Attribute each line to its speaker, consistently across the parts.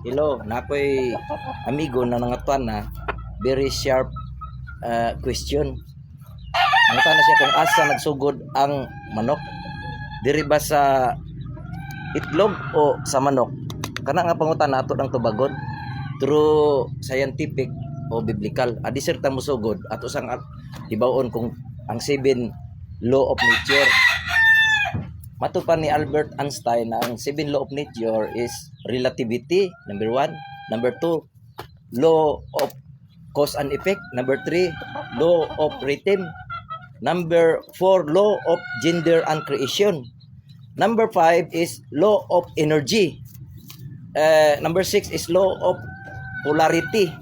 Speaker 1: Hello, nakoy amigo na nangatuan na very sharp question. Nangutan na siya kung asa nagsugod ang manok. Diri ba sa itlog o sa manok? Kana nga pangutan nato ng tubagon through scientific o biblical. Adi sir ta musugod ato sang ibawon kung ang 7 law of nature. Matupan ni Albert Einstein na ang 7 law of nature is relativity, number 1. Number 2, law of cause and effect. Number 3, law of rhythm. Number 4, law of gender and creation. Number 5 is law of energy. Number 6 is law of polarity.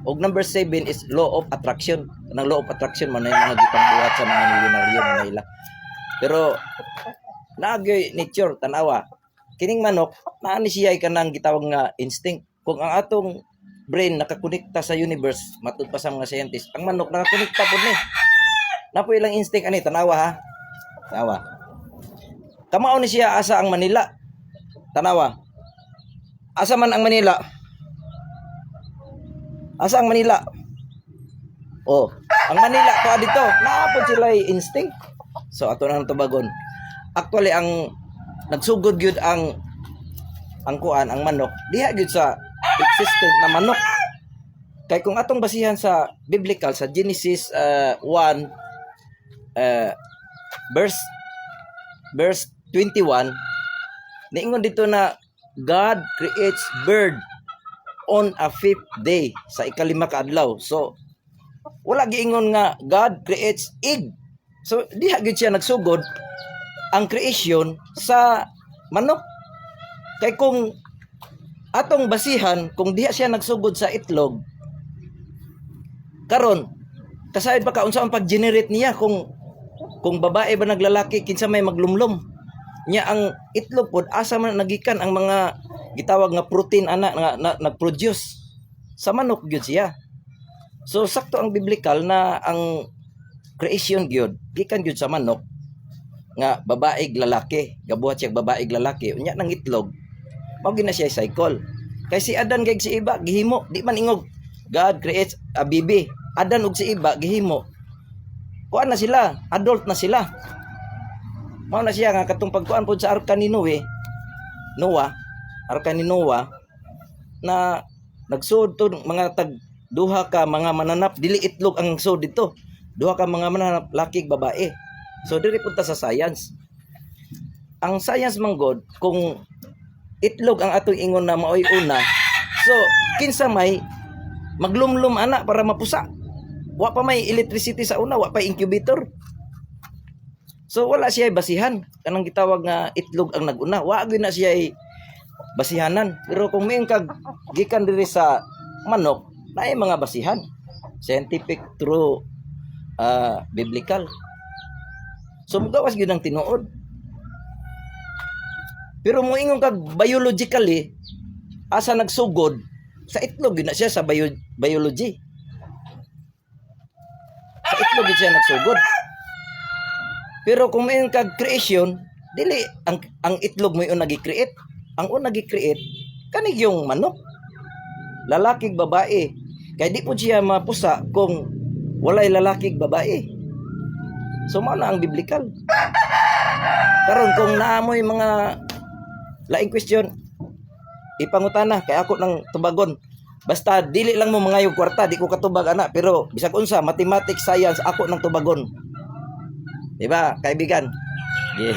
Speaker 1: O number 7 is law of attraction. Ang law of attraction man ay mga gipangbuhat sa mga milyonaryo mga ila. Pero naagay nature tanawa kining manok naa ni siya kanang gitawag nga instinct. Kung ang atong brain nakakonekta sa universe matud pa sa mga scientist, ang manok nakakonekta pud ni napo ilang instinct ani tanawa ha. Tanawa kamao ni siya asa ang Manila. Tanawa asa man ang Manila. Asa ang Manila? Oh, ang Manila to dito naapod sila instinct. So ato nang tubagon. Actually ang nagsugod gyud ang kuan ang manok diha gyud sa existent na manok. Kay kung atong basihan sa biblical sa Genesis 1 verse 21 niingon dito na God creates bird on a 5th day sa ikalima ka adlaw. So wala giingon nga God creates egg. So diha gyud siya nagsugod ang creation sa manok. Kay kung atong basihan kung diha siya nagsugod sa itlog karon kasayod pa ka unsa ang pag-generate niya kung babae ba naglalaki kinsa may maglumlom nya ang itlog pod asa man nagikan ang mga gitawag nga protein ana nga nagproduce sa manok gyud siya. So sakto ang biblical na ang creation gyud gikan gyud sa manok nga babae lalaki gabuhat siya babae lalaki unya nang itlog mao gina siya cycle. Kay si Adan kay si Eva gihimo di man ingog God creates a baby. Adan ug si Eva gihimo kuan na sila adult na sila. Mao na siya nga katong pagkuan pod sa arka ni Noah na nagsud to mga tag duha ka mga mananap dili itlog ang sud dito. Duha ka mga mananap laki babae. So diri punta sa science. Ang science manggod kung itlog ang atong ingon na maoy una. So kinsa may maglumlum ana para mapusa. Wa pa may electricity sa una, wa pa incubator. So wala siya basihan kanang gitawag nga itlog ang naguna. Wa gyud na siya basihanan. Pero kung may kag gikan diri sa manok, naay mga basihan. Scientific through biblical. So mugawas gyud ang tinuod. Pero moingon kag biologically asa nagsugod sa itlog gyud na siya sa biology. Sa itlog gyud siya nagsugod. Pero kung moingon kag creation, dili ang itlog mo yung nagi-create. Ang una gi-create kanig yung manok. Lalaki babae. Kay di po siya mapusa kung walay lalaki babae. So mao na ang biblical. Karon kung naamoy mga laing question, ipangutana kay ako ng tubagon. Basta dili lang mo mangayog kwarta, di ko katubag ana, pero bisag unsa mathematics science ako ng tubagon. Di ba, kaibigan? Yeah.